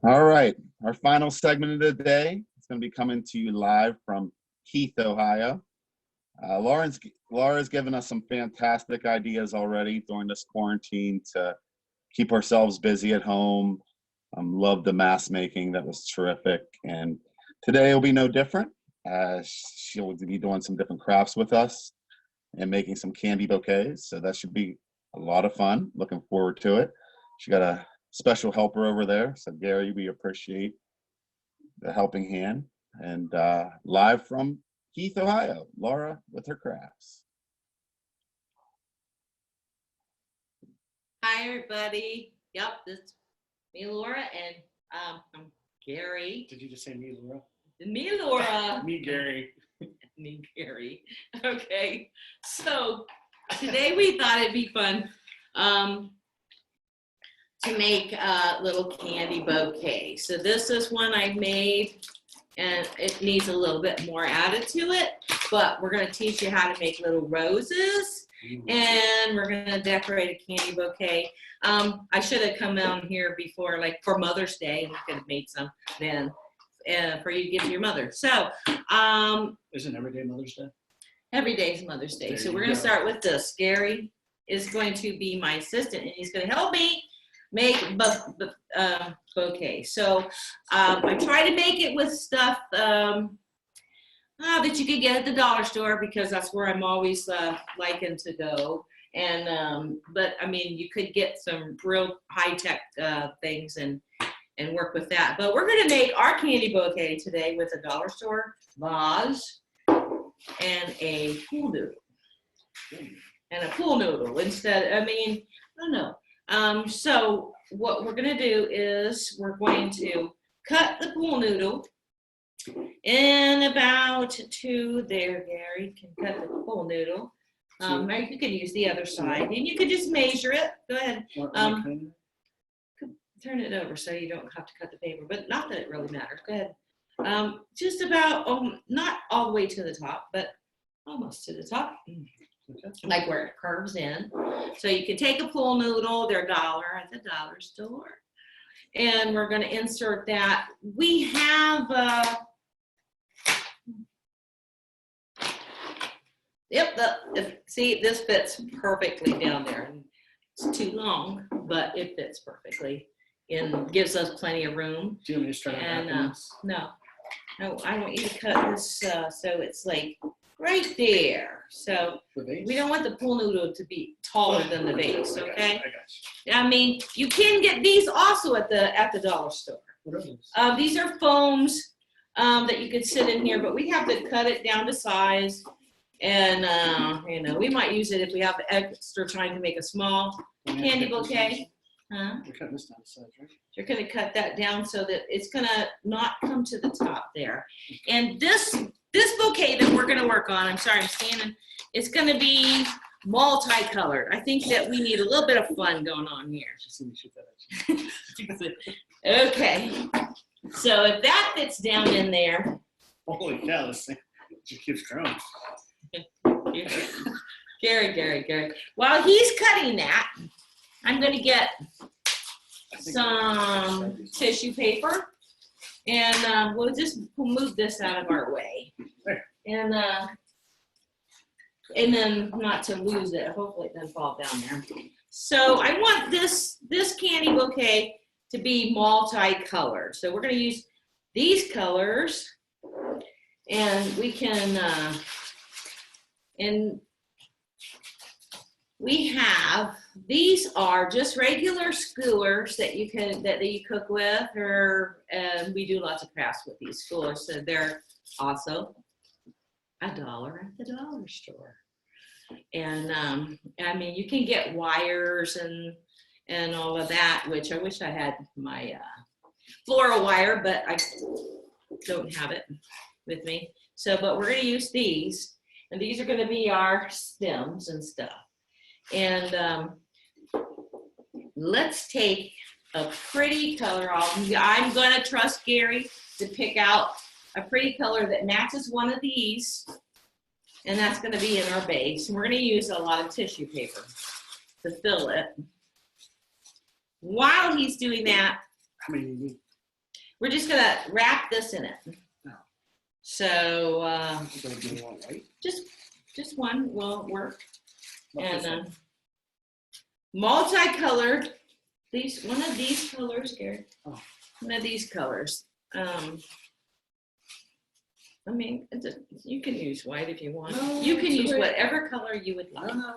All right, our final segment of the day is going to be coming to you live from Keith, Ohio. Laura's given us some fantastic ideas already during this quarantine to keep ourselves busy at home. Love the mask making, that was terrific. And today will be no different. She'll be doing some different crafts with us and making some candy bouquets. So that should be a lot of fun. Looking forward to it. She got a special helper over there. So Gary, we appreciate the helping hand. And live from Keith, Ohio, Laura with her crafts. Hi, everybody. Yep, this is me, Laura, and I'm Gary. Did you just say me, Laura? Me, Laura. Me, Gary. Me, Gary. Okay, so today we thought it'd be fun to make a little candy bouquet. So this is one I made, and it needs a little bit more added to it, but we're going to teach you how to make little roses, and we're going to decorate a candy bouquet. I should have come down here before, like for Mother's Day, and I could have made some then for you to give to your mother. So Isn't every day Mother's Day? every day is Mother's Day. There So you we're going to go. start with this. Gary is going to be my assistant, and he's going to help me make bouquet. So I try to make it with stuff that you could get at the dollar store, because that's where I'm always liking to go. And but I mean, you could get some real high-tech things and work with that. But we're going to make our candy bouquet today with a dollar store vase and a pool noodle. And a pool noodle instead. I mean, I don't know. So what we're going to do is we're going to cut the pool noodle in about two. There, Gary can cut the pool noodle. Or you could use the other side, and you could just measure it. Go ahead. Turn it over so you don't have to cut the paper, but not that it really matters. Go ahead. Just about, not all the way to the top, but almost to the top. Like where it curves in. So you can take a pool noodle, they're $1 at the dollar store. And we're going to insert that. We have, see, this fits perfectly down there. It's too long, but it fits perfectly and gives us plenty of room. Do you want me to start And no, I want you to cut this so it's like right there. So we don't want the pool noodle to be taller than the base, okay? I got you. I mean, you can get these also at the dollar store. What are those? These are foams that you could sit in here, but we have to cut it down to size. And you know, we might use it if we have extra time to make a small candy bouquet. Huh? We're cutting this down to size, right? You're going to cut that down so that it's going to not come to the top there. And this bouquet that we're going to work on, I'm sorry, I'm standing, it's going to be multicolored. I think that we need a little bit of fun going on here. Okay, so if that fits down in there. Holy cow, this thing just keeps growing. Gary. While he's cutting that, I'm going to get some tissue paper, and we'll move this out of our way, and then not to lose it. Hopefully it doesn't fall down there. So I want this candy bouquet to be multicolored. So we're going to use these colors, and we can and we have, these are just regular skewers that you cook with, and we do lots of crafts with these skewers. So they're also $1 at the dollar store. And I mean, you can get wires and all of that, which I wish I had my floral wire, but I don't have it with me. So, but we're going to use these, and these are going to be our stems and stuff. And let's take a pretty color. I'm going to trust Gary to pick out a pretty color that matches one of these, and that's going to be in our base. And we're going to use a lot of tissue paper to fill it. While he's doing that, How many do you need? we're just gonna wrap this in it. Oh. So Do you want white? just one will work. What And is it? multicolored. One of these colors, Gary. Oh. One of these colors. I mean, you can use white if you want. No, You can it's use okay. whatever color you would like. No.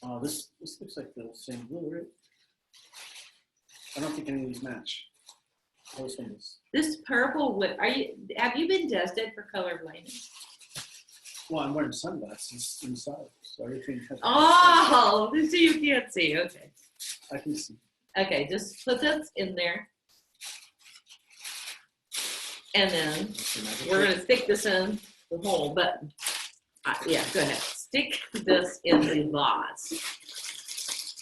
Oh, this looks like the same blue, right? I don't think any of these match. Those ones. This purple would. Have you been tested for color blindness? Well, I'm wearing sunglasses inside, so everything has. Oh, so you can't see. Okay. I can see. Okay, just put this in there. And then we're going to stick this in the hole, but yeah, go ahead. Stick this in the vase.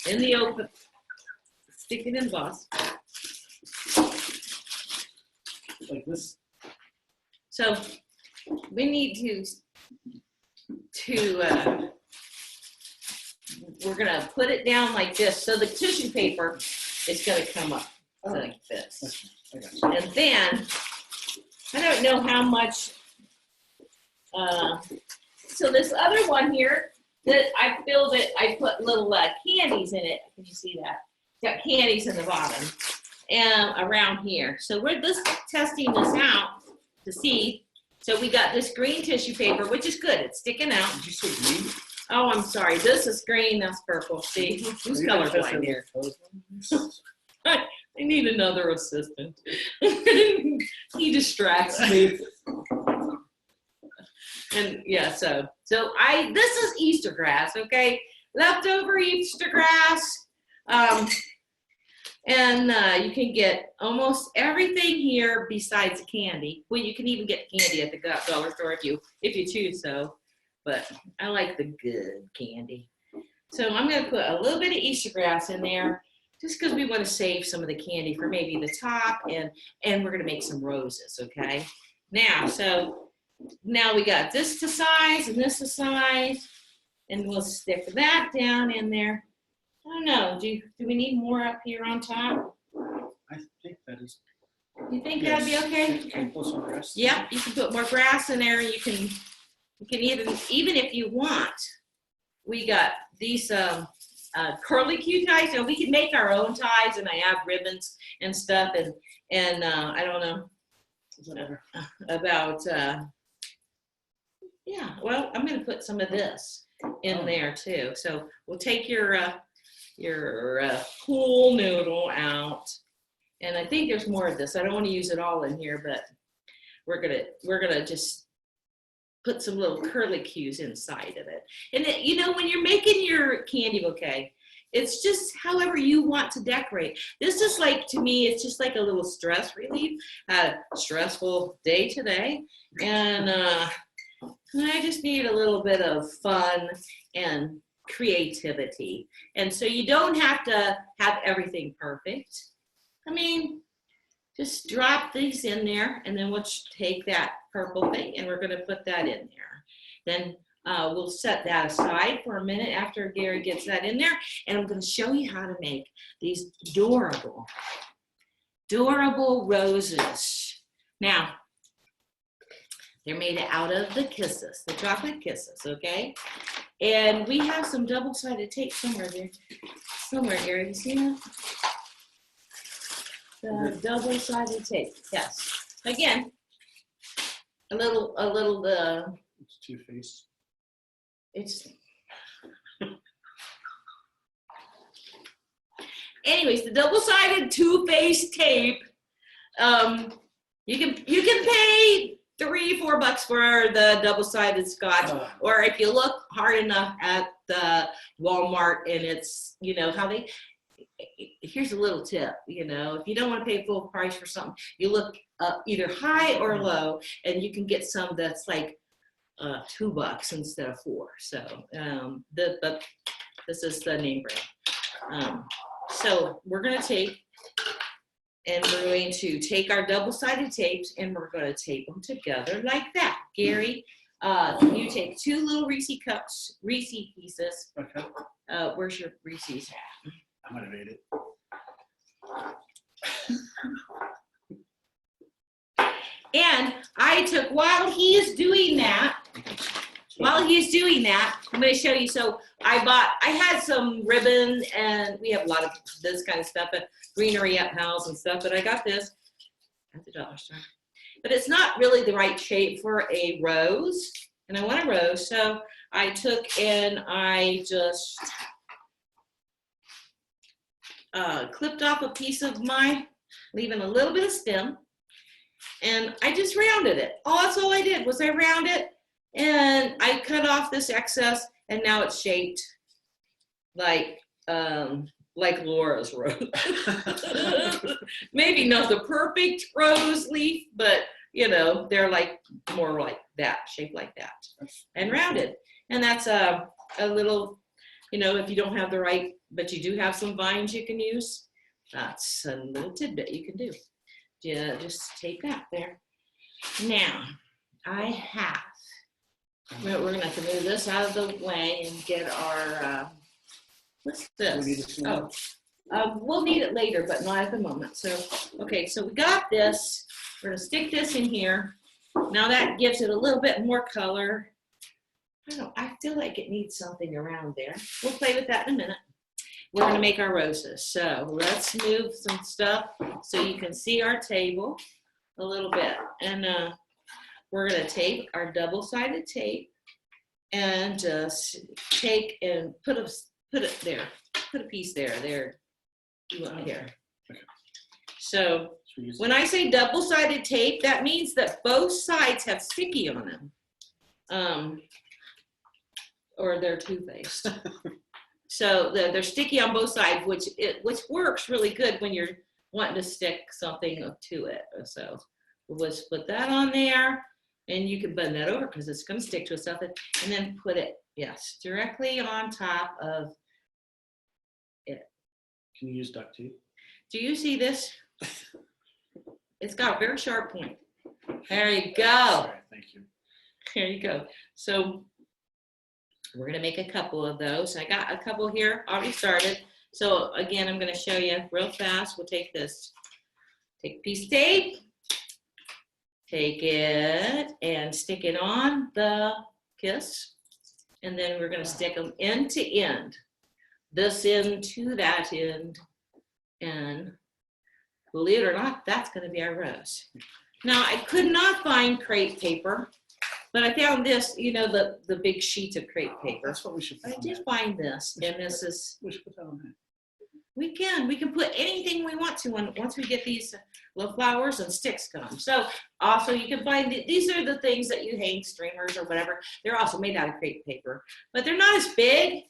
In the open. Stick it in the vase. Like this. So we need we're going to put it down like this. So the tissue paper is going to come up like this. I got you. And then, I don't know how much, so this other one here, that I filled it, I put little candies in it. Can you see that? Got candies in the bottom and around here. So we're just testing this out to see. So we got this green tissue paper, which is good. It's sticking out. Did you say green? Oh, I'm sorry. This is green. That's purple. See, who's colorblind here? I need another assistant. He distracts me. And yeah, so this is Easter grass, okay? Leftover Easter grass. And you can get almost everything here besides candy. Well, you can even get candy at the dollar store if you choose so. But I like the good candy. So I'm going to put a little bit of Easter grass in there, just because we want to save some of the candy for maybe the top, and we're going to make some roses, okay? Now we got this to size and this to size, and we'll stick that down in there. I don't know, do we need more up here on top? I think that is. You think that'd be okay? Can you pull some grass? Yep, you can put more grass in there. You can even if you want, we got these curly Q ties, and we can make our own ties, and I have ribbons and stuff, and I don't know about yeah, well, I'm going to put some of this in there too. So we'll take your pool noodle out, and I think there's more of this. I don't want to use it all in here, but we're gonna just put some little curly cues inside of it. And you know, when you're making your candy bouquet, it's just however you want to decorate. This is like, to me, it's just like a little stress relief. Had a stressful day today, and I just need a little bit of fun and creativity. And so you don't have to have everything perfect. I mean, just drop these in there, and then we'll take that purple thing and we're going to put that in there. Then we'll set that aside for a minute after Gary gets that in there, and I'm going to show you how to make these adorable roses. Now, they're made out of the kisses, the chocolate kisses, okay? And we have some double-sided tape somewhere there. Somewhere, Gary, you see that? The double-sided tape, yes. Again, a little, It's two-faced. it's, anyways, the double-sided two-faced tape, you can pay $3-4 for the double-sided scotch, or if you look hard enough at the Walmart, and it's, you know, how they, here's a little tip, you know, if you don't want to pay full price for something, you look up either high or low, and you can get some that's like $2 instead of $4. So but this is the name brand. So we're going to take, and we're going to take our double-sided tapes, and we're going to tape them together like that. Gary, you take 2 little Reese pieces. Okay. Where's your Reese's at? I'm gonna made it. And I took, while he is doing that, I'm going to show you. So I had some ribbon, and we have a lot of this kind of stuff at Greenery at PALS and stuff, but I got this at the dollar store. But it's not really the right shape for a rose, and I want a rose. So I took and I just clipped off a piece of leaving a little bit of stem, and I just rounded it. That's all I did was I rounded it, and I cut off this excess, and now it's shaped like Laura's rose. Maybe not the perfect rose leaf, but you know, they're like more like that, shaped like that, and rounded. And that's a little, you know, if you don't have the right, but you do have some vines you can use, that's a little tidbit you can do. Yeah, just take that there. Now, we're gonna have to move this out of the way and get our, what's this? We'll need it later, but not at the moment. So, okay, so we got this. We're gonna stick this in here. Now that gives it a little bit more color. I feel like it needs something around there. We'll play with that in a minute. We're gonna make our roses. So let's move some stuff so you can see our table a little bit. And we're gonna take our double-sided tape and just take and put it there. Put a piece there. You want here. So when I say double-sided tape, that means that both sides have sticky on them. Or they're two-faced. So they're sticky on both sides, which works really good when you're wanting to stick something to it. So we'll just put that on there, and you can bend that over because it's going to stick to itself, and then put it, yes, directly on top of it. Can you use duct tape? Do you see this? It's got a very sharp point. There you go. Sorry, thank you. There you go. So we're gonna make a couple of those. I got a couple here already started. So again, I'm gonna show you real fast. We'll take this, take a piece of tape, take it and stick it on the kiss. And then we're gonna stick them end to end. This end to that end. And believe it or not, that's gonna be our rose. Now I could not find crepe paper, but I found this, you know, the big sheets of crepe paper. That's what we should put I on did that. find this, and this is, We should put that on that. we can put anything we want to once we get these little flowers and sticks come. So also you can find, these are the things that you hang, streamers or whatever. They're also made out of crepe paper, but they're not as big,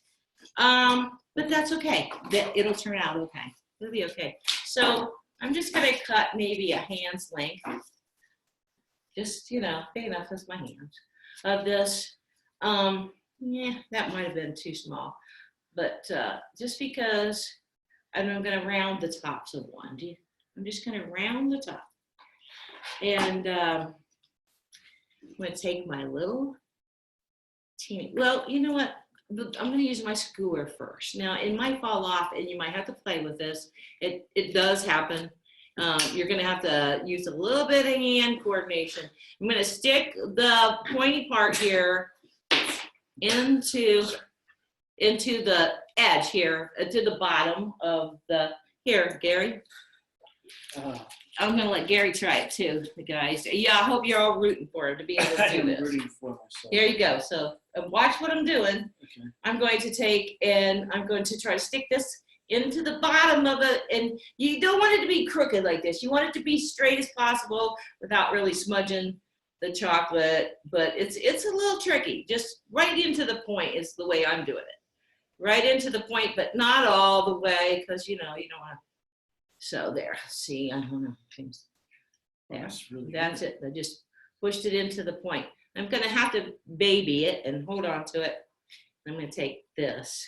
but that's okay. It'll turn out okay. It'll be okay. So I'm just gonna cut maybe a hand's length. Just, you know, big enough as my hand of this. Yeah, that might have been too small, but just because I'm going to round the tops of one. I'm just going to round the top. And I'm going to take my little teeny, well, you know what? I'm going to use my skewer first. Now, it might fall off, and you might have to play with this. It does happen. You're going to have to use a little bit of hand coordination. I'm going to stick the pointy part here into the edge here, to the bottom of the, here, Gary. I'm going to let Gary try it too, guys. Yeah, I hope you're all rooting for him to be able to do this. Rooting for myself. Here you go. So watch what I'm doing. Okay. I'm going to take and I'm going to try to stick this into the bottom of it, and you don't want it to be crooked like this. You want it to be straight as possible without really smudging the chocolate, but it's a little tricky. Just right into the point is the way I'm doing it. Right into the point, but not all the way, because you know, you don't want to. So there, see, I don't know. There, That's really that's good. it. I just pushed it into the point. I'm gonna have to baby it and hold on to it. I'm gonna take this,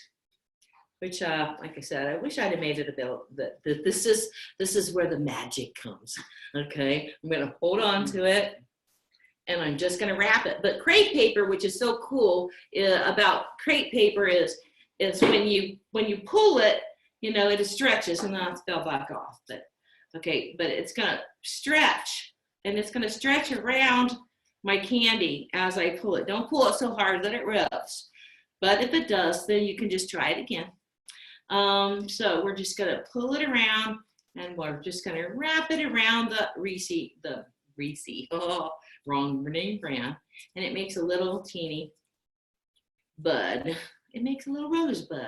which, like I said, I wish I'd have made it a bit, this is where the magic comes, okay? I'm gonna hold on to it, and I'm just gonna wrap it. But crepe paper, which is so cool about crepe paper is when you pull it, you know, it stretches, and then it fell back off, but okay, but it's gonna stretch and it's going to stretch around my candy as I pull it. Don't pull it so hard that it rubs. But if it does, then you can just try it again. So we're just going to pull it around, and we're just going to wrap it around the Reese, oh, wrong name brand. And it makes a little teeny bud. It makes a little rosebud.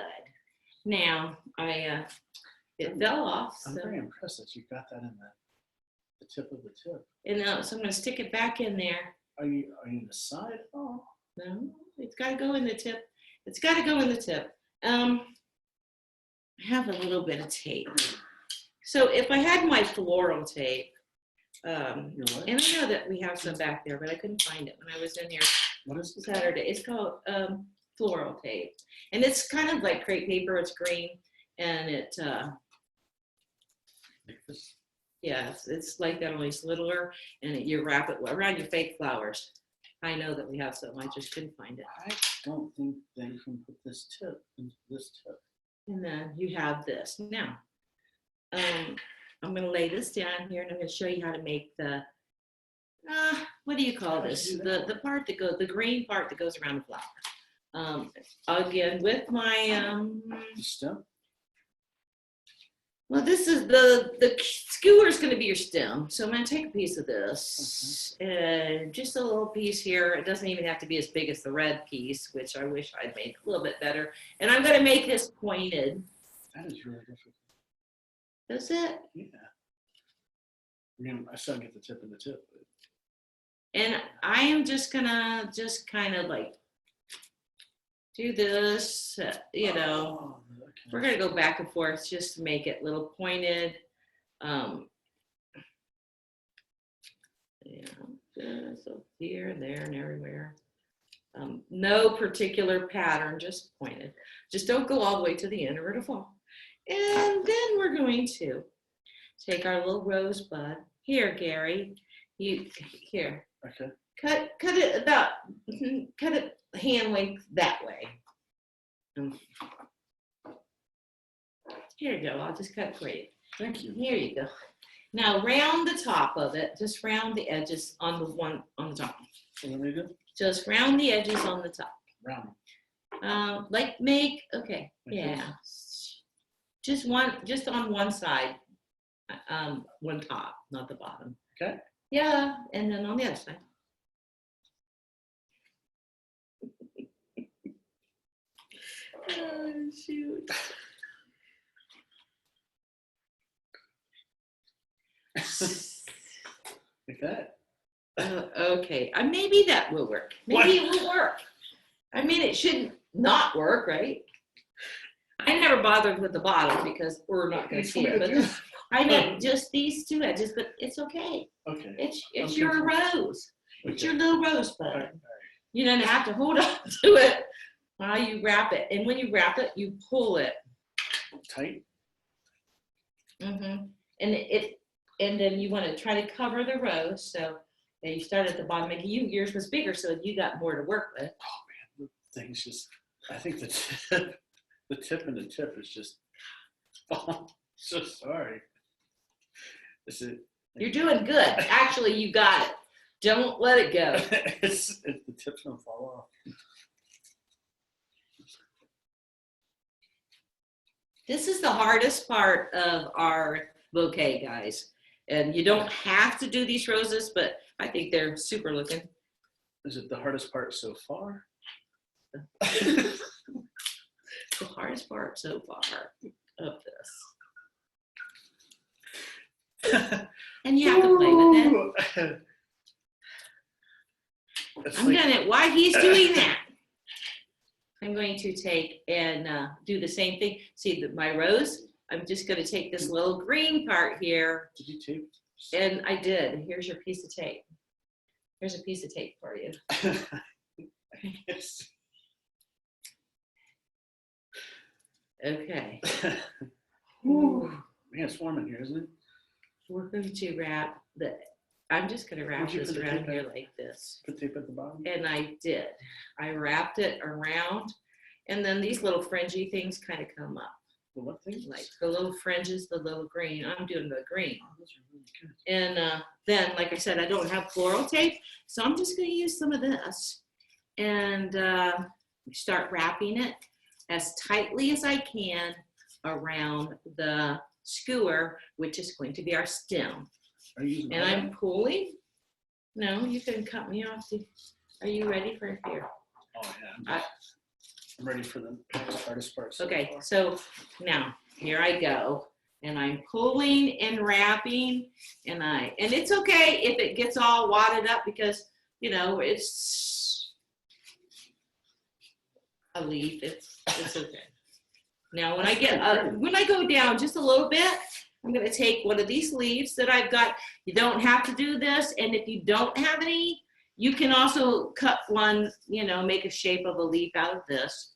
Now, it fell off. I'm So. very impressed that you got that in the tip of the tip. And so I'm going to stick it back in there. Are you in the side? Oh, No, it's got to go in the tip. It's got to go in the tip. I have a little bit of tape. So if I had my floral tape, and I know that we have some back there, but I couldn't find it when I was in here what is this? Saturday. It's called floral tape. And it's kind of like crepe paper. It's green. And it, Like this? yeah, it's like that, only it's littler. And you wrap it around your fake flowers. I know that we have some. I just couldn't find it. I don't think that you can put this tip into this tip. And then you have this. Now, I'm going to lay this down here, and I'm going to show you how to make the, what do you call this? The part that goes, the green part that goes around the flower. Again, with my, The stem? well, this is the skewer is going to be your stem. So I'm going to take a piece of this, and just a little piece here. It doesn't even have to be as big as the red piece, which I wish I'd made a little bit better. And I'm going to make this pointed. That is really difficult. That's it. Yeah. I mean, I still get the tip of the tip. And I am just gonna kind of like do this, you know, Oh, okay. we're gonna go back and forth just to make it a little pointed. Yeah, just up here and there and everywhere. No particular pattern, just pointed. Just don't go all the way to the end or it'll fall. And then we're going to take our little rosebud. Here, Gary, here. Okay. Cut it about, cut it hand length that way. Here you go, I'll just cut it for you. Thank you. Here you go. Now round the top of it, just round the edges on the one on the top. So what do we do? Just round the edges on the top. Round. Like make, okay, Like yeah. Just on one side, one top, not the bottom. Okay. Yeah, and then on the other side. Oh, shoot. Like that. Okay, maybe that will work. Maybe it will work. I mean, it shouldn't not work, right? I never bothered with the bottom because we're not going to see it. But I meant just these two edges, but it's okay. Okay. It's your rose. It's your little rosebud. All right. You don't have to hold on to it while you wrap it. And when you wrap it, you pull it. Tight. Mm-hmm. And then you want to try to cover the rose. So you start at the bottom. Maybe yours was bigger, so you got more to work with. Oh man, the thing's just. I think the tip and the tip is just. Oh, so sorry. Is it? You're doing good. Actually, you got it. Don't let it go. It's the tip's gonna fall off. This is the hardest part of our bouquet, guys. And you don't have to do these roses, but I think they're super looking. Is it the hardest part so far? The hardest part so far of this. And you have to play with it. I'm gonna, while he's doing that, I'm going to take and do the same thing. See my rose? I'm just gonna take this little green part here. Did you tape? And I did. Here's your piece of tape. Here's a piece of tape for you. Yes. Okay. Ooh. Man, it's warm in here, isn't it? We're going to wrap I'm just gonna wrap Would you this put the around tape here back? like this. Put tape at the bottom. And I did. I wrapped it around, and then these little fringy things kind of come up. The what thing? like the little fringes, the little green. I'm doing the green. Oh, those are really good. And then, like I said, I don't have floral tape, so I'm just going to use some of this and start wrapping it as tightly as I can around the skewer, which is going to be our stem. Are you using And all I'm that? pulling. No, you can cut me off. Are you ready for here? Oh yeah. I'm ready for the hardest part. So Okay, far. so now here I go. And I'm pulling and wrapping, and it's okay if it gets all wadded up because, you know, it's a leaf. It's okay. Now when I go down just a little bit, I'm going to take one of these leaves that I've got. You don't have to do this, and if you don't have any, you can also cut one, you know, make a shape of a leaf out of this.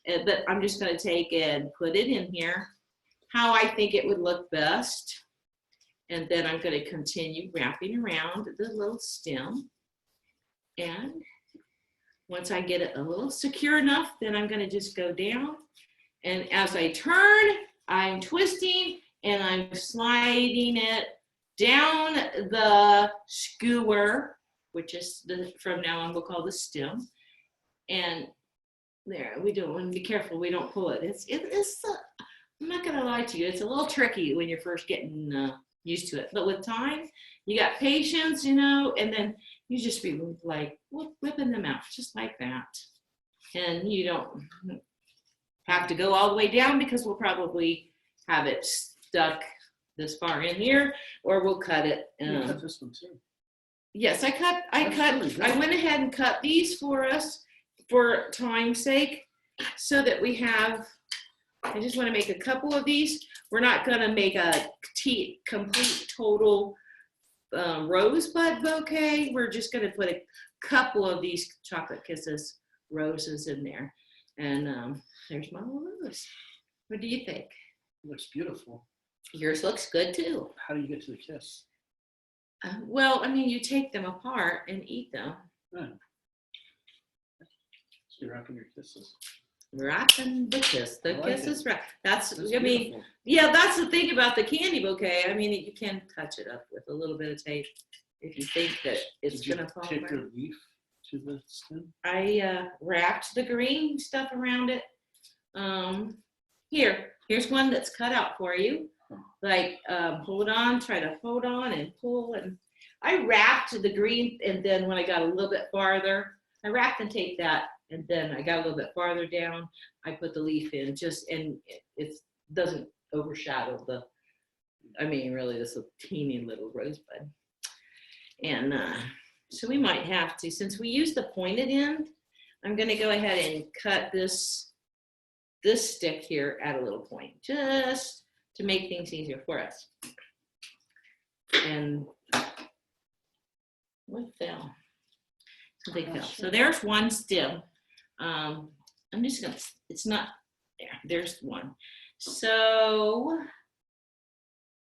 But I'm just going to take and put it in here how I think it would look best. And then I'm going to continue wrapping around the little stem. And once I get it a little secure enough, then I'm going to just go down. And as I turn, I'm twisting and I'm sliding it down the skewer, which is from now on we'll call the stem. And there, we don't want to be careful. We don't pull it. I'm not going to lie to you. It's a little tricky when you're first getting used to it. But with time, you got patience, you know, and then you just be like whipping them out just like that. And you don't have to go all the way down because we'll probably have it stuck this far in here, or we'll cut it. You cut this one too. Yes, I Really went ahead and cut these for us for time's sake so that we have, I just want to make a couple of these. We're not going to make a complete total rosebud bouquet. We're just going to put a couple of these chocolate kisses roses in there. And there's my little rose. What do you think? It looks beautiful. Yours looks good too. How do you get to the kiss? Well, I mean, you take them apart and eat them. Oh. So you're wrapping your kisses. Wrapping the kiss. The I like kiss it. is wrapped. That's That's I mean, beautiful. yeah, that's the thing about the candy bouquet. I mean, you can touch it up with a little bit of tape if you think that it's Did you gonna fall tape apart. your leaf to the stem? I wrapped the green stuff around it. Here's one that's cut out for you. Like hold on, try to hold on and pull, and I wrapped the green, and then when I got a little bit farther, I wrapped and taped that, and then I got a little bit farther down, I put the leaf in and it doesn't overshadow the, I mean, really this is a teeny little rosebud. And so we might have to, since we use the pointed end, I'm gonna go ahead and cut this stick here at a little point, just to make things easier for us. And what fell? Something fell. So there's one stem. I'm just gonna, it's not there. There's one. So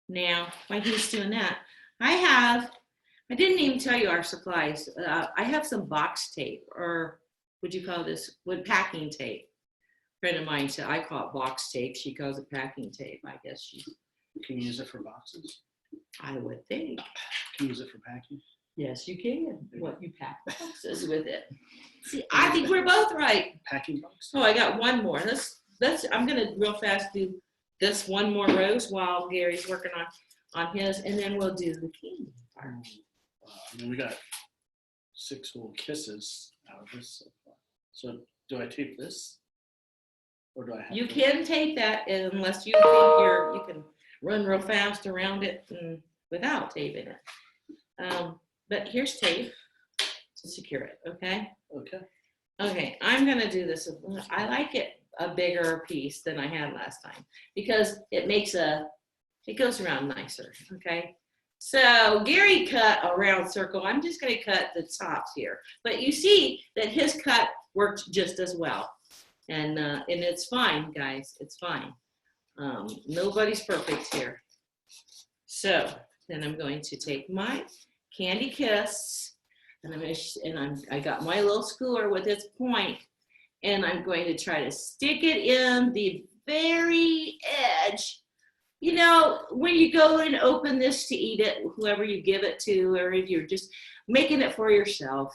now while he's doing that, I didn't even tell you our supplies. I have some box tape, or would you call this wood packing tape? A friend of mine said, I call it box tape. She calls it packing tape. I guess she. Can you use it for boxes? I would think. Can you use it for packing? Yes, you can. What, you pack boxes with it? See, I think we're both right. Packing box? Oh, I got one more. I'm gonna real fast do this one more rose while Gary's working on his, and then we'll do the candy part. I mean, we got 6 whole kisses out of this so far. So do I tape this? Or do I have You to- can tape that unless you think you can run real fast around it and without taping it. But here's tape to secure it, okay? Okay. Okay, I'm gonna do this. I like it a bigger piece than I had last time because it goes around nicer, okay? So Gary cut a round circle. I'm just gonna cut the tops here. But you see that his cut worked just as well. And it's fine, guys, it's fine. Nobody's perfect here. So then I'm going to take my Candy Kiss, and I got my little skewer with its point, and I'm going to try to stick it in the very edge. You know, when you go and open this to eat it, whoever you give it to, or if you're just making it for yourself,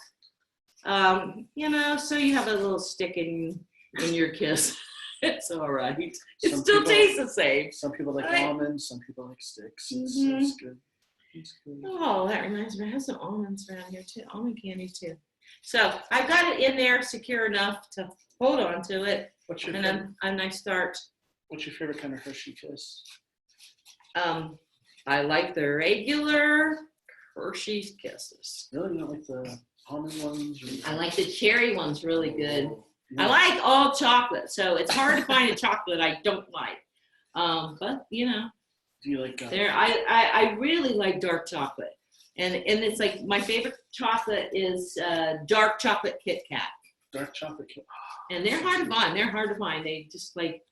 you know, so you have a little stick in your kiss. It's all right. It still tastes the same. Some people like Right. almonds, some people like sticks. Mhm. It's good. It's good. Oh, that reminds me. I have some almonds around here too. Almond candy too. So I've got it in there secure enough to hold on to it. What's your And favorite, then I start. what's your favorite kind of Hershey Kiss? I like the regular Hershey's Kisses. Really, you don't like the almond ones? Or... I like the cherry ones really good. Oh, I like all chocolate, so it's hard to find a chocolate I don't like. But you know, Do you like? I really like dark chocolate, and it's like my favorite chocolate is dark chocolate Kit Kat, Dark chocolate cake. and they're hard to find. They're hard to find. They just like,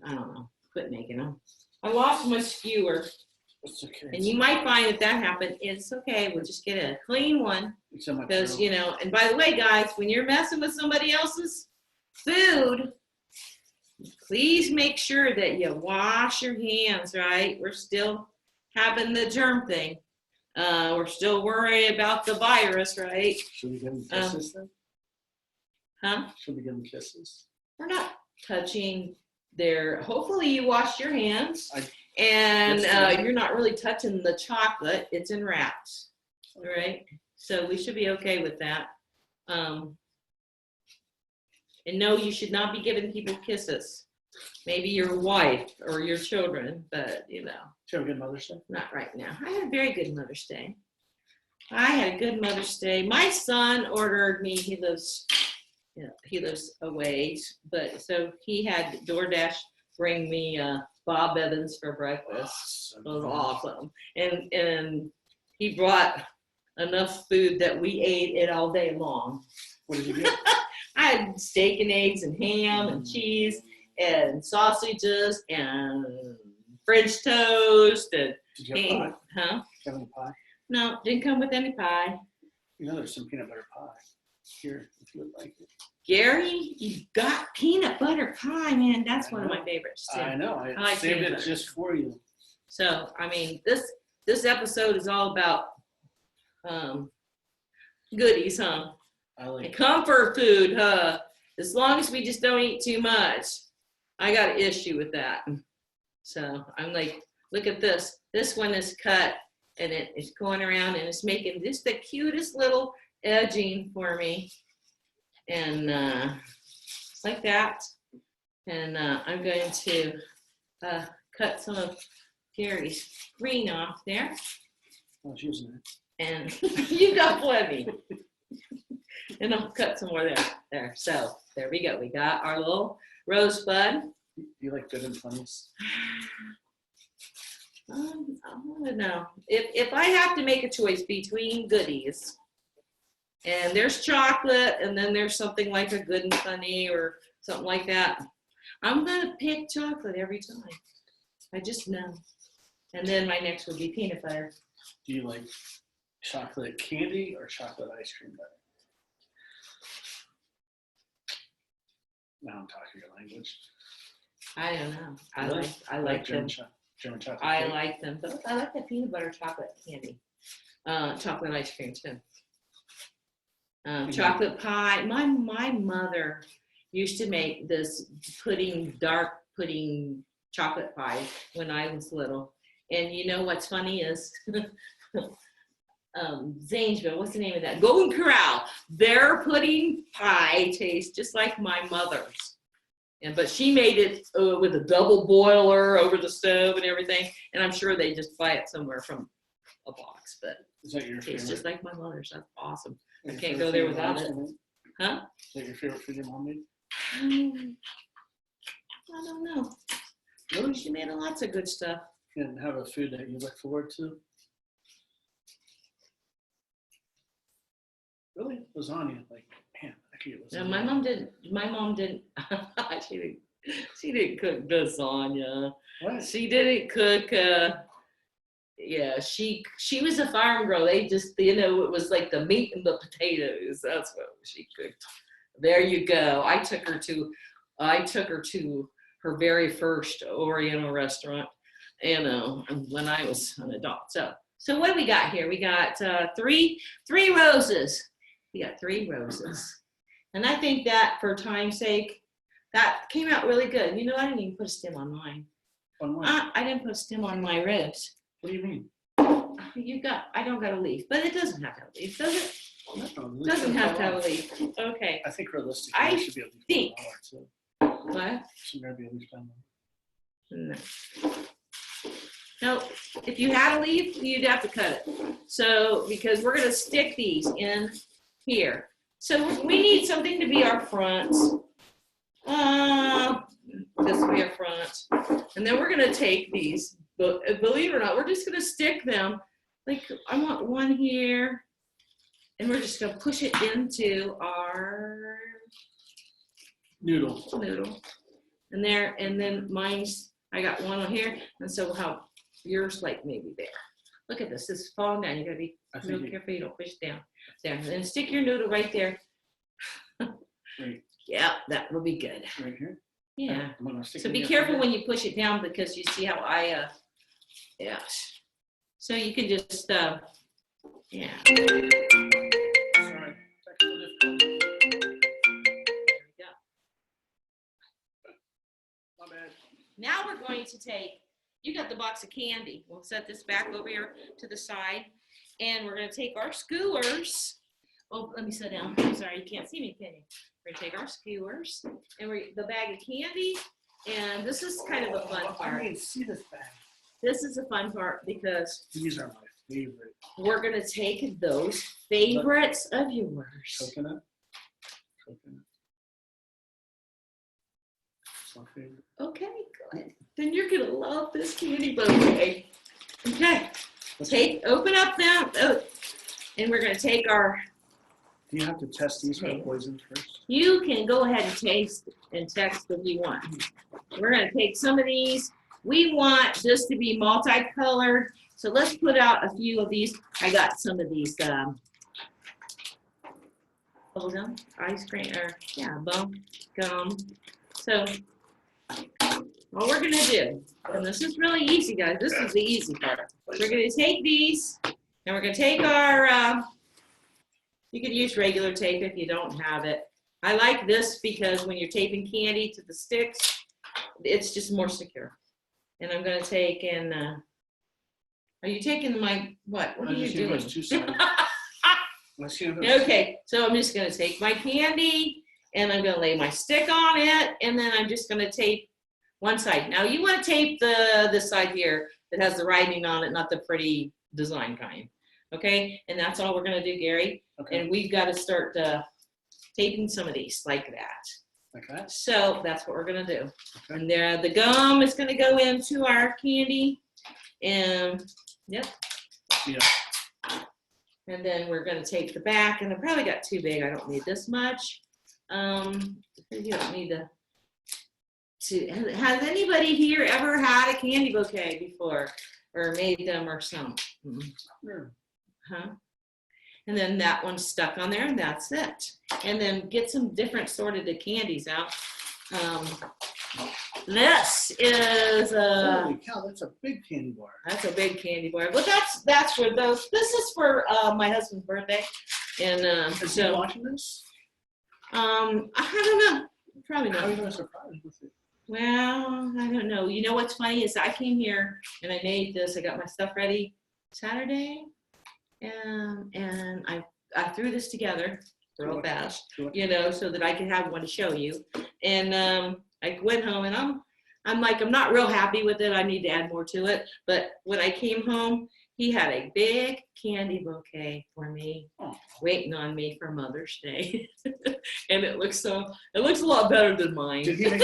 I don't know, quit making them. I lost my skewer, It's okay. and you might find if that happened, it's okay. We'll just get a clean one. It's in my Because, throat. you know, and by the way, guys, when you're messing with somebody else's food, please make sure that you wash your hands, right? We're still having the germ thing. We're still worried about the virus, right? Should we give them kisses then? Huh? Should we give them kisses? We're not touching their, hopefully you wash your hands. I- And Yes, you're not really touching the chocolate. It's in wraps, right? So we should be okay with that. And no, you should not be giving people kisses. Maybe your wife or your children, but you know, Did you have a good Mother's Day? not right now. I had a very good Mother's Day. I had a good Mother's Day. My son ordered me, he lives a ways, but so he had DoorDash bring me Bob Evans for breakfast. It was awesome. And he brought enough food that we ate it all day long. What did you get? I had steak and eggs and ham and cheese and sausages and French toast and Did you have pie? huh? Did you have any pie? No, didn't come with any pie. You know, there's some peanut butter pie here if you would like it. Gary, you got peanut butter pie, man. That's I one of my know. favorites too. I know. I like saved peanut it butter. just for you. So, I mean, this episode is all about goodies, huh? I And like. comfort food, huh? As long as we just don't eat too much. I got an issue with that. So I'm like, look at this. This one is cut and it's going around and it's making just the cutest little edging for me. And it's like that. And I'm going to cut some of Gary's green off there. I was using it. And you got plenty. And I'll cut some more there. So there we go. We got our little rosebud. You like good and funnies? I don't know. If I have to make a choice between goodies, and there's chocolate, and then there's something like a good and funny or something like that, I'm gonna pick chocolate every time. I just know. And then my next would be peanut butter. Do you like chocolate candy or chocolate ice cream better? Now I'm talking your language. I don't know. Really? I like them. German chocolate. I cake? like them, but I like the peanut butter chocolate candy. Chocolate ice cream too. Chocolate pie. My mother used to make this dark pudding chocolate pie when I was little. And you know what's funny is Zanesville, what's the name of that? Golden Corral. Their pudding pie tastes just like my mother's. But she made it with a double boiler over the stove and everything. And I'm sure they just buy it somewhere from a box. But Is that your it tastes favorite? just like my mother's. That's awesome. I your can't favorite go there food your without mom's it. made? Huh? Is that your favorite food your mom made? I don't know. Really, she made lots of good stuff. And have a food that you look forward to? Really? Lasagna. Like, man, I could get No, lasagna. my mom didn't. She didn't cook lasagna. What? She didn't cook. Yeah, she was a farm girl. They just, it was like the meat and the potatoes. That's what she cooked. There you go. I took her to her very first Oriental restaurant, and when I was an adult. So what do we got here? We got three roses. We got 3 roses, and I think that for time's sake, that came out really good. You know, I didn't even put a stem on mine. On what? I didn't put a stem on my ribs. What do you mean? I don't got a leaf, but it doesn't have to have a leaf, does it? No, Doesn't have to have a leaf. Okay. I think realistically, I there should be a leaf think- down the too. What? Should there be a leaf down there? No. No, if you had a leaf, you'd have to cut it. So, because we're gonna stick these in here. So we need something to be our fronts. This will be our front. And then we're gonna take these, but believe it or not, we're just gonna stick them, like I want one here. And we're just gonna push it into our Noodle. noodle. And there, and then mine's, I got one on here, and so we'll have yours like maybe there. Look at this, this is falling down. You gotta be I real think careful you don't push it down. There, and then stick your noodle right there. right, Yeah, that will be good. right here. Yeah. I'm gonna stick So it be here. careful when you push it down, because you see how yeah. So you can just, yeah. Sorry. Technical difficulty. There we go. My bad. Now we're going to take, you got the box of candy. We'll set this back over here to the side. And we're going to take our skewers. Oh, let me sit down. I'm sorry, you can't see me, can you? We're going to take our skewers and the bag of candy. And this is kind of a fun I part. didn't see this bag. This is a fun part because These are my favorite. we're going to take those favorites of yours. Coconut. Coconut. It's my favorite. Okay, good. Then you're going to love this candy bouquet. Okay. Open up that, and we're going to take our, Do you have to test these for poison first? you can go ahead and taste and text if you want. We're going to take some of these. We want this to be multicolored. So let's put out a few of these. I got some of these bubble gum, ice cream, or yeah, bubble gum. So what we're going to do, and this is really easy, guys. This is the easy part. We're going to take these, and we're going to take our, you could use regular tape if you don't have it. I like this because when you're taping candy to the sticks, it's just more secure. And I'm going to take and, are you taking my, what? What are you doing? Okay, so I'm just going to take my candy, and I'm going to lay my stick on it, and then I'm just going to tape one side. Now you want to tape this side here that has the writing on it, not the pretty design kind. Okay, and that's all we're gonna do, Gary. Okay. And we've got to start taping some of these like that. Okay. So that's what we're gonna do. Okay. And there, the gum is gonna go into our candy, and yep. Yeah. And then we're gonna take the back, and I probably got too big. I don't need this much. You don't need has anybody here ever had a candy bouquet before, or made them or something? Sure. Huh? And then that one's stuck on there, and that's it. And then get some different sorted candies out. This is Holy cow, that's a big candy bar. that's a big candy bar. But that's for those. This is for my husband's birthday, and Is he watching this? I don't know. Probably How are not. you going to surprise with it? Well, I don't know. You know what's funny is I came here and I made this. I got my stuff ready Saturday, and I threw this together real fast, you know, so that I could have one to show you. And I went home, and I'm like, I'm not real happy with it. I need to add more to it. But when I came home, he had a big candy bouquet for me, waiting on me for Mother's Day. And it looks a lot better than mine. Did he make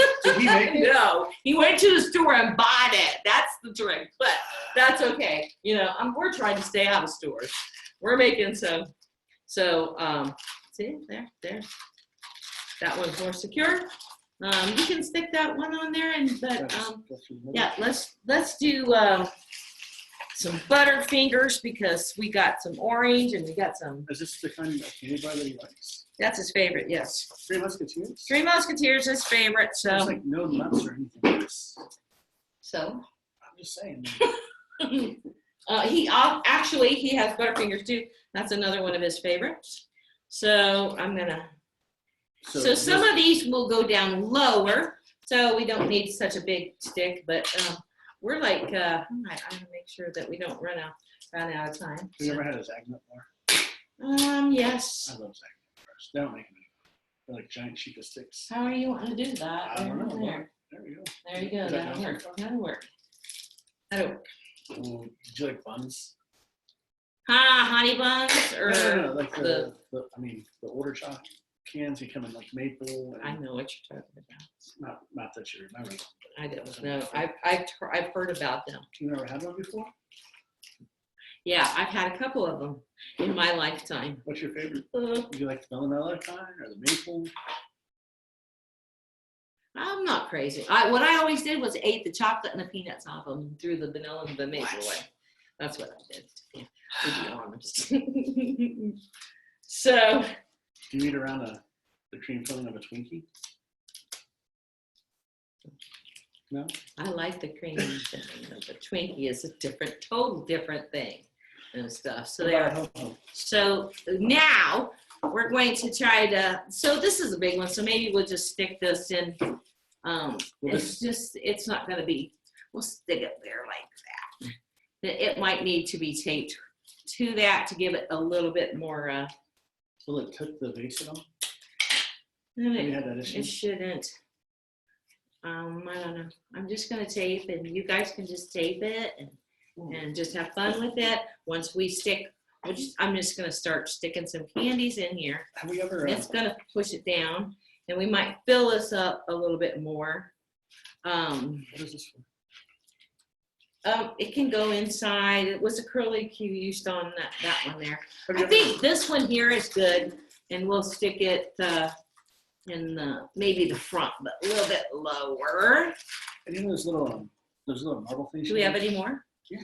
it? No, he went to the store and bought it. That's the trick, but that's okay. You know, we're trying to stay out of stores. We're making some. So, see, there. That one's more secure. You can stick that one on there, yeah, let's do some Butterfingers, because we got some orange and we got some. Is this the kind of candy bar that he likes? That's his favorite, yes. Three Musketeers? Three Musketeers is his favorite, There's so. like no nuts or anything. So. I'm just saying. He actually, he has Butterfingers too. That's another one of his favorites. So I'm gonna, so some of these will go down lower, so we don't need such a big stick, but we're like, I'm gonna make sure that we don't run out of time. Have you ever had a Zagnut bar? Yes. I love Zagnut bars. They don't make them anymore. They're like giant sheet of sticks. How are you wanting to do that? I don't know. There. There we go. There you go. Is that That'll work. nice? That'll work. That'll work. Ooh, did you like buns? Honey buns or No, like the older chocolate cans. You come in like maple. I And know what you're talking about. not that you remember them. I don't know. I've heard about them. You never had one before? Yeah, I've had a couple of them in my lifetime. What's your favorite? Uh, Do you like the vanilla kind or the maple? I'm not crazy. What I always did was ate the chocolate and the peanuts off them and threw the vanilla and the maple away. That's what I did, to be honest. So. Do you eat around the cream filling of a Twinkie? No? I like the cream thing. The Twinkie is a total different thing and stuff. So there. So now we're going to try to. So this is a big one. So maybe we'll just stick this in. It's not going to be. We'll stick it there like that. It might need to be taped to that to give it a little bit more. Will it tip the vase at all? Have you had that issue? It shouldn't. I don't know. I'm just gonna tape, and you guys can just tape it and just have fun with it. Once we stick, I'm just gonna start sticking some candies in here. Have we ever? It's gonna push it down, and we might fill this up a little bit more. What is this for? It can go inside. It was acrylic you used on that one there. Have I you think this one here is good, and we'll stick it in maybe the front, but a little bit lower. And you know those little marble things? Do we have any more? Yeah.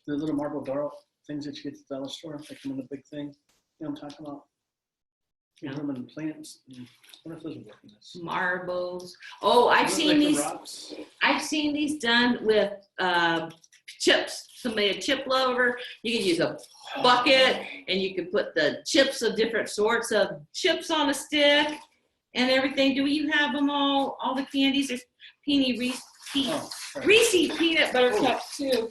The little marble doll things that you get at the dollar store, they come in a big thing. You know what I'm talking about? You No. put them in plants. What if those are working this? Marbles. Oh, I've seen these. Rocks. I've seen these done with chips. Somebody a chip lover. You can use a bucket, and you can put the chips of different sorts of chips on a stick and everything. Do you have them all? All the candies. There's Reese peanut butter cups too,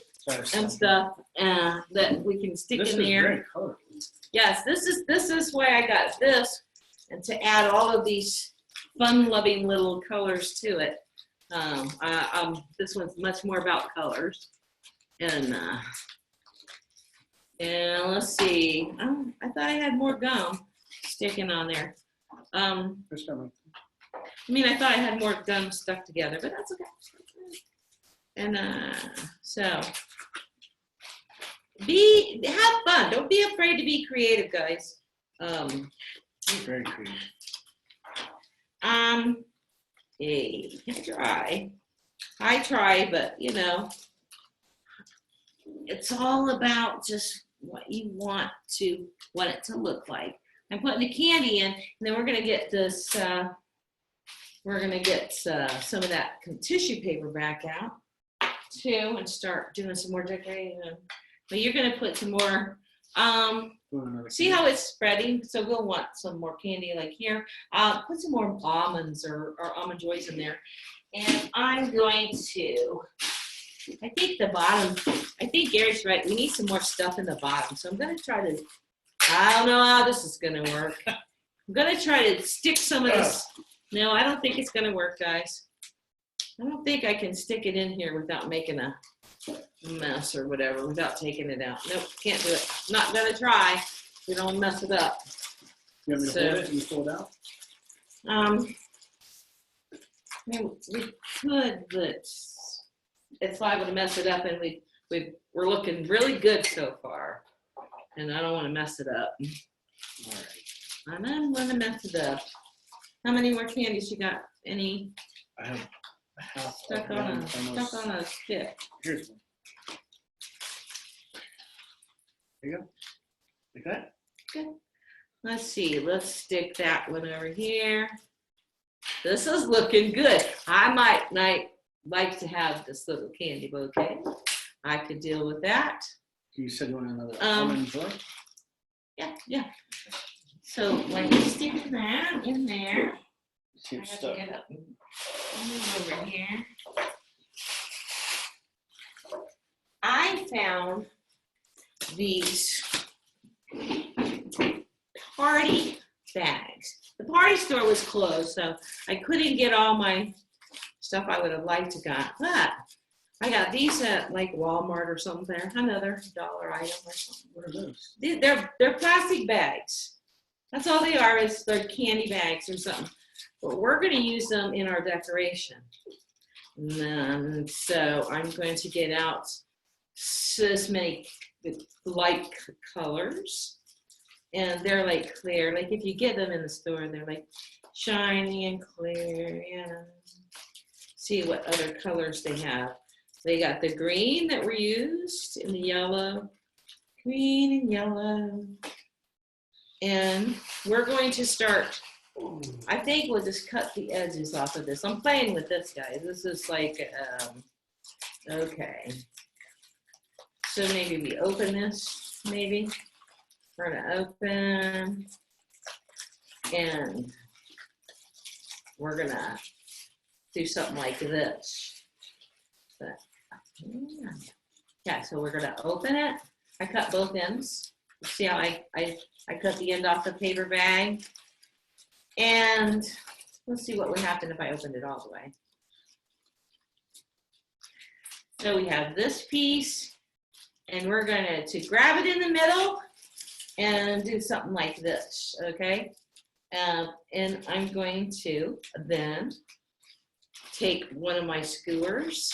and stuff that we can stick This in is there. very colorful. Yes, this is why I got this, and to add all of these fun-loving little colors to it. This one's much more about colors, and let's see. Oh, I thought I had more gum sticking on there. I mean, I thought I had more gum stuck together, but that's okay. And so. Have fun. Don't be afraid to be creative, guys. You're very creative. I try, but you know, it's all about just what you want it to look like. I'm putting the candy in, and then we're gonna get this. We're gonna get some of that tissue paper back out too, and start doing some more decorating. But you're gonna put some more. See how it's spreading? So we'll want some more candy like here. Put some more almonds or almond joys in there. And I'm going to, I think the bottom, I think Gary's right. We need some more stuff in the bottom. So I'm gonna try to, I don't know how this is gonna work. I'm gonna try to stick some of this. No, I don't think it's gonna work, guys. I don't think I can stick it in here without making a mess or whatever, without taking it out. Nope, can't do it. Not gonna try. We don't mess it up. You want me to hold it and you pull it out? We could, but it's liable to mess it up, and we're looking really good so far, and I don't want to mess it up. All right. And I'm gonna mess it up. How many more candies you got? Any I have half stuck on a stick? Here's one. There you go. Like that? Good. let's see, let's stick that one over here. This is looking good. I might like to have this little candy bouquet. I could deal with that. You said you want another lemon joy? Yeah. So when you stick that in there, See I it's have stuck. to get up and move over here. I found these party bags. The party store was closed, so I couldn't get all my stuff I would have liked to got, but I got these at like Walmart or something. Another dollar item or something. What are those? They're plastic bags. That's all they are, is they're candy bags or something. But we're going to use them in our decoration. And so I'm going to get out this many light colors. And they're like clear. Like if you get them in the store, they're like shiny and clear. Yeah. See what other colors they have. They got the green that were used and the yellow. Green and yellow. And we're going to start, I think we'll just cut the edges off of this. I'm playing with this, guys. This is like, okay. So maybe we open this, maybe. We're gonna open, and we're gonna do something like this. But, yeah, so we're gonna open it. I cut both ends. See how I cut the end off the paper bag? And let's see what would happen if I opened it all the way. So we have this piece, and we're going to grab it in the middle and do something like this, okay? And I'm going to then take one of my skewers.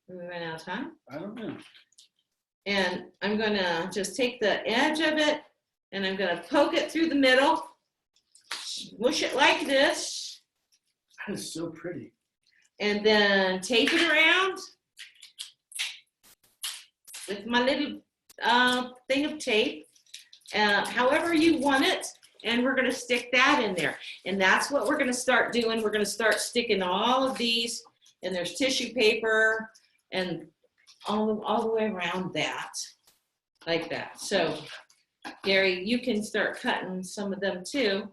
We ran out of time. I don't know. And I'm going to just take the edge of it, and I'm going to poke it through the middle, smush it like this, That is so pretty. and then tape it around with my little thing of tape, however you want it, and we're going to stick that in there. And that's what we're going to start doing. We're going to start sticking all of these, and there's tissue paper and all the way around that, like that. So, Gary, you can start cutting some of them too,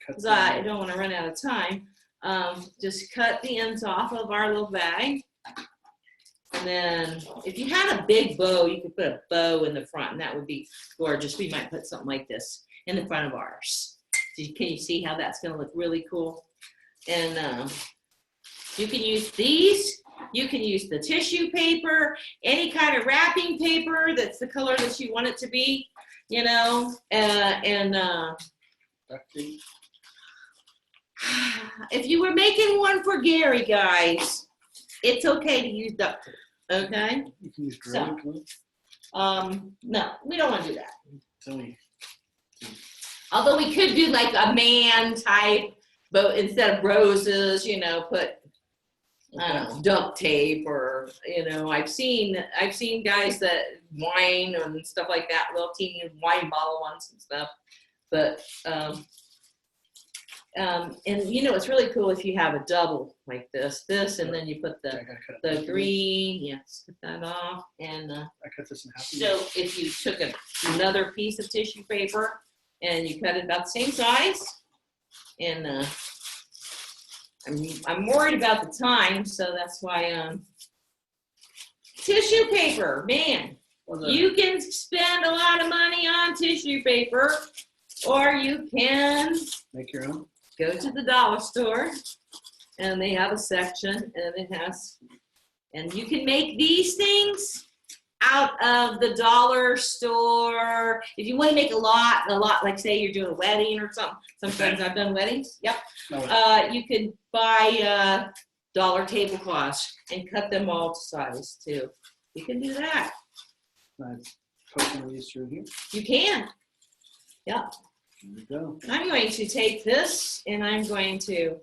because I don't want to run out of time. Just cut the ends off of our little bag. And then if you had a big bow, you could put a bow in the front, and that would be gorgeous. We might put something like this in the front of ours. Can you see how that's going to look really cool? And you can use these. You can use the tissue paper, any kind of wrapping paper that's the color that you want it to be, you know, if you were making one for Gary, guys, it's okay to use duct tape, okay? You can use So, glue. no, we don't want to do that. So we, Although we could do like a man type, but instead of roses, you know, put duct tape, or you know, I've seen guys that wine and stuff like that, little teeny wine bottle ones and stuff. But and you know, it's really cool if you have a double like this, and then you put the green. Yes, cut that off, and I cut this in half. so if you took another piece of tissue paper and you cut it about the same size, and I'm worried about the time, so that's why tissue paper, man, you can spend a lot of money on tissue paper, or you can Make your own. go to the dollar store, and they have a section, and it has, and you can make these things out of the dollar store. If you want to make a lot, like say you're doing a wedding or something. Sometimes I've done weddings. Yep. No, You can buy dollar tablecloths and cut them all to size too. You can do that. poking these through here. You can. Yep. There we go. I'm going to take this, and I'm going to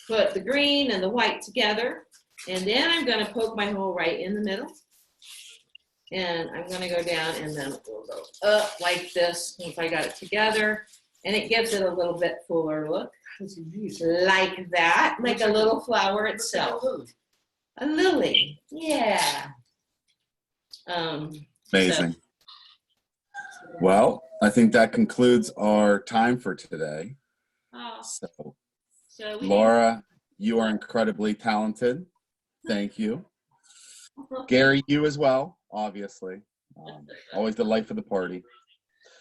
put the green and the white together, and then I'm going to poke my hole right in the middle. And I'm gonna go down and then we'll go up like this once I got it together. And it gives it a little bit fuller look, That's amazing. like that, like a little flower itself. Lily. A lily, yeah. Amazing. Well, I think that concludes our time for today. So, So Laura, you are incredibly talented. Thank you. Gary, you as well, obviously. Always the life of the party.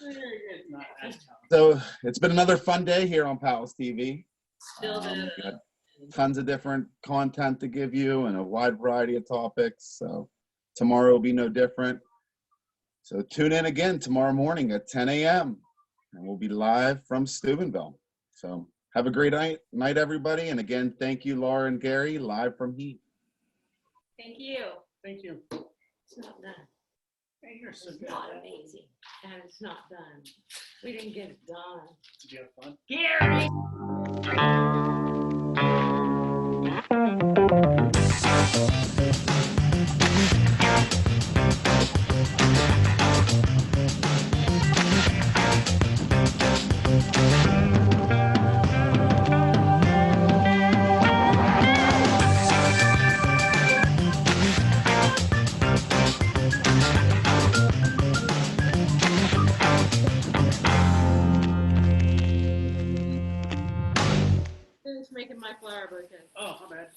Not as talented. So it's been another fun day here on PALS TV. Still We got tons of different content to give you and a wide variety of topics. So tomorrow will be no different. So tune in again tomorrow morning at 10 a.m. and we'll be live from Steubenville. So have a great night, everybody. And again, thank you, Laura and Gary, live from Heat. Thank you. Thank you. It's not done. Hey, you're so It's good. not amazing. And it's not done. We didn't get it done. Did you have fun? Gary! Finish making my flower bouquet. Oh, my bad.